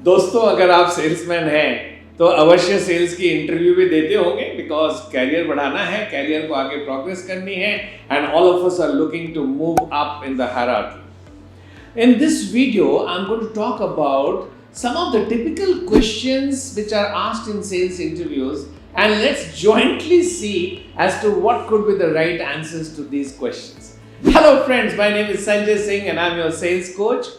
दोस्तों, अगर आप सेल्समैन हैं तो अवश्य सेल्स की इंटरव्यू भी देते होंगे, बिकॉज कैरियर बढ़ाना है, कैरियर को आगे प्रोग्रेस करनी है, and all of us are looking to move up in the hierarchy. In this video, I'm going to talk about some of the typical questions which are asked in sales interviews, and let's jointly see as to what could be the right answers to these questions. Hello friends, my name is Sanjay Singh and I'm your sales coach.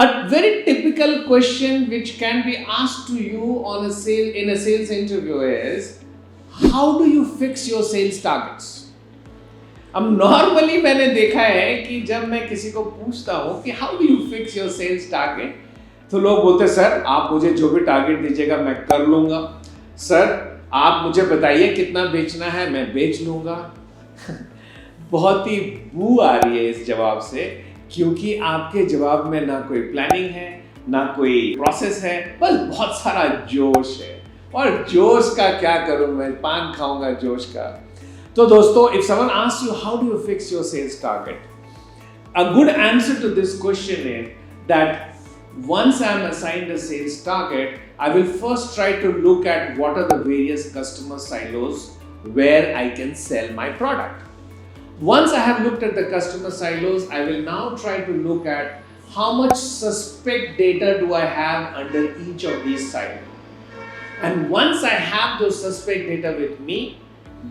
A very typical question which can be asked to you in a sales interview is, how do you fix your sales targets? अब normally मैंने देखा है कि जब मैं किसी को पूछता हूँ कि how do you fix your sales target, तो लोग बोलते हैं सर आप मुझे जो भी टारगेट दीजिएगा मैं कर लूँगा, सर आप मुझे बताइए कितना बेचना है मैं बेच लूँगा. बहुत ही बू आ रही है इस जवाब से, क्योंकि आपके जवाब में ना कोई प्लानिंग है, ना कोई प्रोसेस है, बस बहुत सारा जोश है. और जोश का क्या करूं मैं, पान खाऊंगा जोश का. तो दोस्तों, if someone asks you how do you fix your sales target, a good answer to this question is that once I am assigned a sales target, I will first try to look at what are the various customer silos where I can sell my product. Once I have looked at the customer silos, I will now try to look at how much suspect data do I have under each of these silos. And once I have those suspect data with me,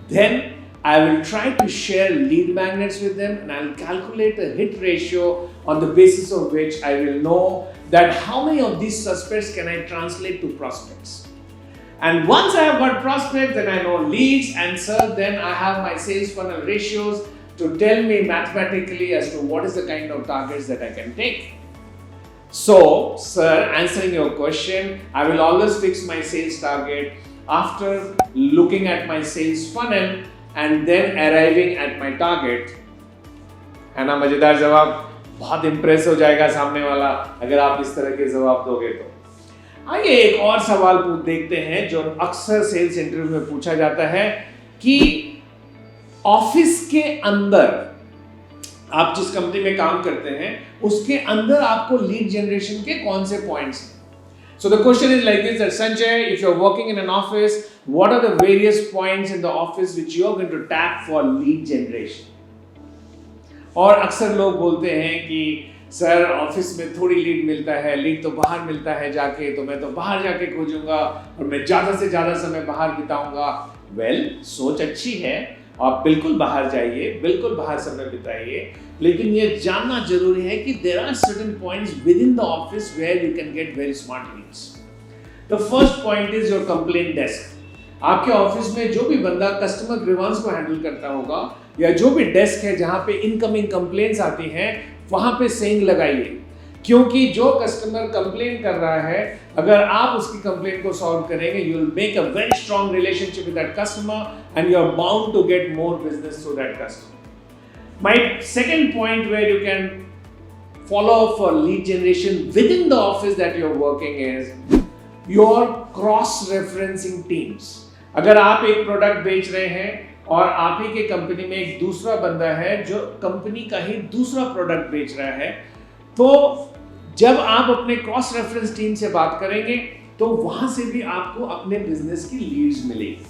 then I will try to share lead magnets with them, and I will calculate a hit ratio on the basis of which I will know that how many of these suspects can I translate to prospects. And once I have got prospects, then I know leads, and sir, then I have my sales funnel ratios to tell me mathematically as to what is the kind of targets that I can take. So, sir, answering your question, I will always fix my sales target after looking at my sales funnel and then arriving at my target. है ना मजेदार जवाब? बहुत Impress हो जाएगा सामने वाला अगर आप इस तरह के जवाब दोगे तो. आइए एक और सवाल देखते हैं जो अक्सर सेल्स इंटरव्यू में पूछा जाता है कि ऑफिस के अंदर आप जिस कंपनी में काम करते हैं उसके अंदर आपको लीड जनरेशन के कौन से पॉइंट्स हैं. So the question is like this, that Sanjay, if you're working in an office, what are the various points in the office which you're going to tap for lead generation? और अक्सर लोग बोलते हैं कि sir office में थोड़ी lead मिलता है, लीड तो बाहर मिलता है जाके, तो मैं तो बाहर जाके खोजूंगा और मैं ज़्यादा से ज़्यादा समय बाहर बिताऊंगा. वेल, सोच अच्छी है, आप बिल्कुल बाहर जाइए, बिल्कुल बाहर समय बिताइए, लेकिन ये जानना जरूरी है कि there are certain points within the office where you can get very smart leads. The first point is your complaint desk. आपके ऑफिस में जो भी बंदा कस्टमर ग्रीवांस को हैंडल करता होगा या जो भी डेस्क है जहां पे इनकमिंग कंप्लेंट्स आती हैं, वहां पे सेइंग लगाइए, क्योंकि जो कस्टमर कंप्लेन कर रहा है अगर आप उसकी कंप्लेंट को सॉल्व करेंगे, you will make a very strong relationship with that customer and you are bound to get more business through that customer. My second point where you can follow up for lead generation within the office that you're working is your cross-referencing teams. अगर आप एक product बेच रहे हैं और आप ही के company में एक दूसरा बंदा है जो कंपनी का ही दूसरा प्रोडक्ट बेच रहा है, तो जब आप अपने क्रॉस रेफरेंस टीम से बात करेंगे तो वहां से भी आपको अपने बिजनेस की लीड्स मिलेगी.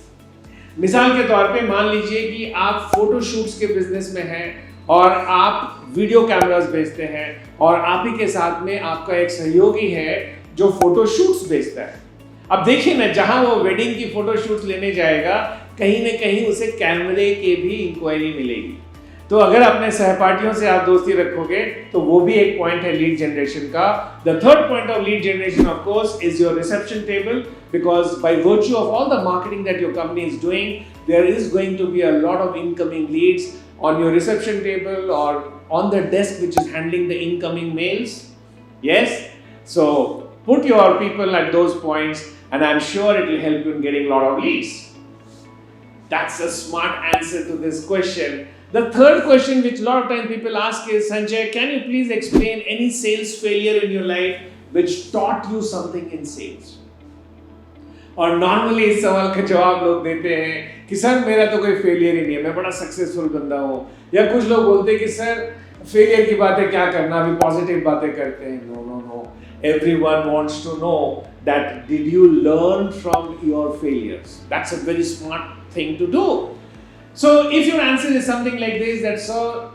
मिसाल के तौर पे मान लीजिए कि आप फोटो शूट्स के बिजनेस में हैं और आप वीडियो कैमरास बेचते हैं और आप ही के साथ में आपका एक सहयोगी है जो फोटो शूट्स बेचता है. अब देखिए ना, जहां वो वेडिंग की फोटो शूट्स लेने जाएगा कहीं ना कहीं उसे कैमरे के भी इंक्वायरी मिलेगी. तो अगर अपने सहपाठियों से आप दोस्ती रखोगे तो वो भी एक पॉइंट है लीड जनरेशन का. The third point of lead generation of course is your reception table, because by virtue of all the marketing that your company is doing, there is going to be a lot of incoming leads on your reception table or on the desk which is handling the incoming mails. Yes, so put your people at those points and I'm sure it will help you in getting a lot of leads. That's a smart answer to this question. The third question which a lot of time people ask is, Sanjay, can you please explain any sales failure in your life which taught you something in sales? और normally इस सवाल का जवाब लोग देते हैं कि sir मेरा तो कोई फेलियर ही नहीं है, मैं बड़ा सक्सेसफुल बंदा हूँ। या कुछ लोग बोलते हैं कि सर फेलियर की बातें क्या करना, अभी पॉजिटिव बातें करते हैं। No no no, everyone wants to know that did you learn from your failures? That's a very smart thing to do. So if your answer is something like this, that sir,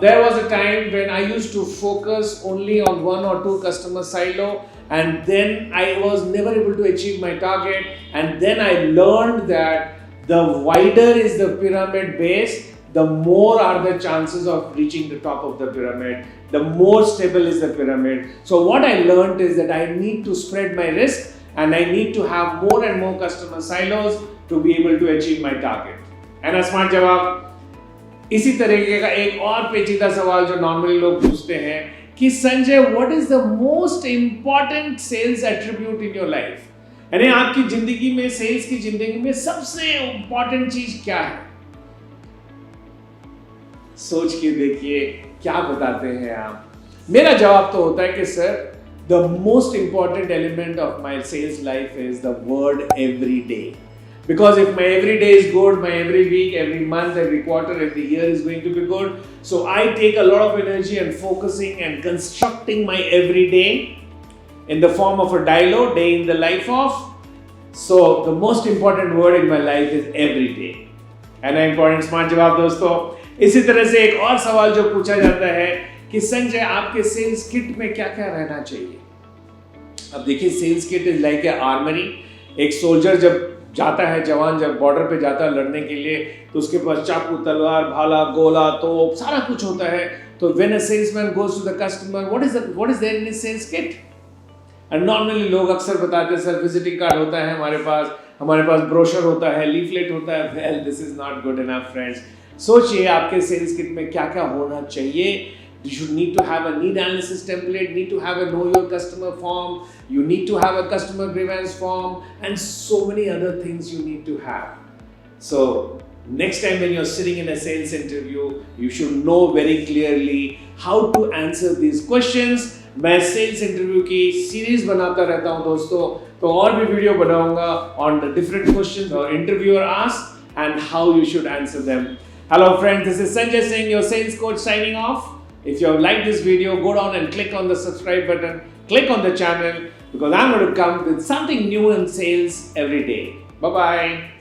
there was a time when I used to focus only on one or two customer silo, and then I was never able to achieve my target, and then I learned that the wider is the pyramid base, the more are the chances of reaching the top of the pyramid, the more stable is the pyramid. So what I learned is that I need to spread my risk, and I need to have more and more customer silos to be able to achieve my target. And a smart जवाब। इसी तरीके का एक और पेचीदा सवाल जो normally लोग पूछते हैं कि Sanjay, what is the most important sales attribute in your life? यानी आपकी जिंदगी में, सेल्स की जिंदगी में सबसे इंपॉर्टेंट चीज क्या है? सोच के देखिए क्या बताते हैं आप। मेरा जवाब तो होता है कि sir, the most important element of my sales life is the word every day. Because if my every day is good, my every week, every month, every quarter, every year is going to be good. So I take a lot of energy and focusing and constructing my every day in the form of a dialogue, day in the life of. So the most important word in my life is every day. And an important smart जवाब दोस्तों। इसी तरह से एक और सवाल जो पूछा जाता है कि संजय, आपके सेल्स किट में क्या क्या रहना चाहिए? अब देखिए, sales kit is like a armoury. एक सोल्जर जब जाता है, जवान जब बॉर्डर पे जाता है लड़ने के लिए, तो उसके पास चाकू, तलवार, भाला, गोला, तोप, सारा कुछ होता है। तो when a salesman goes to the customer, what is there in his sales kit? And normally लोग अक्सर बताते हैं, सर विजिटिंग कार्ड होता है हमारे पास ब्रोशर होता है, लीफलेट होता है। Well, this is not good enough friends. सोचिए आपके सेल्स किट में क्या क्या होना चाहिए। You should need to have a need analysis template, need to have a know your customer form, you need to have a customer grievance form, and so many other things you need to have. So next time when you're sitting in a sales interview, you should know very clearly how to answer these questions. मैं sales interview की series बनाता रहता हूँ दोस्तों, तो और भी video बनाऊंगा on the different questions or interviewer asks and how you should answer them. Hello friends, this is Sanjay Singh, your sales coach, signing off. If you have liked this video, go down and click on the subscribe button, click on the channel, because I'm going to come with something new in sales every day. Bye-bye.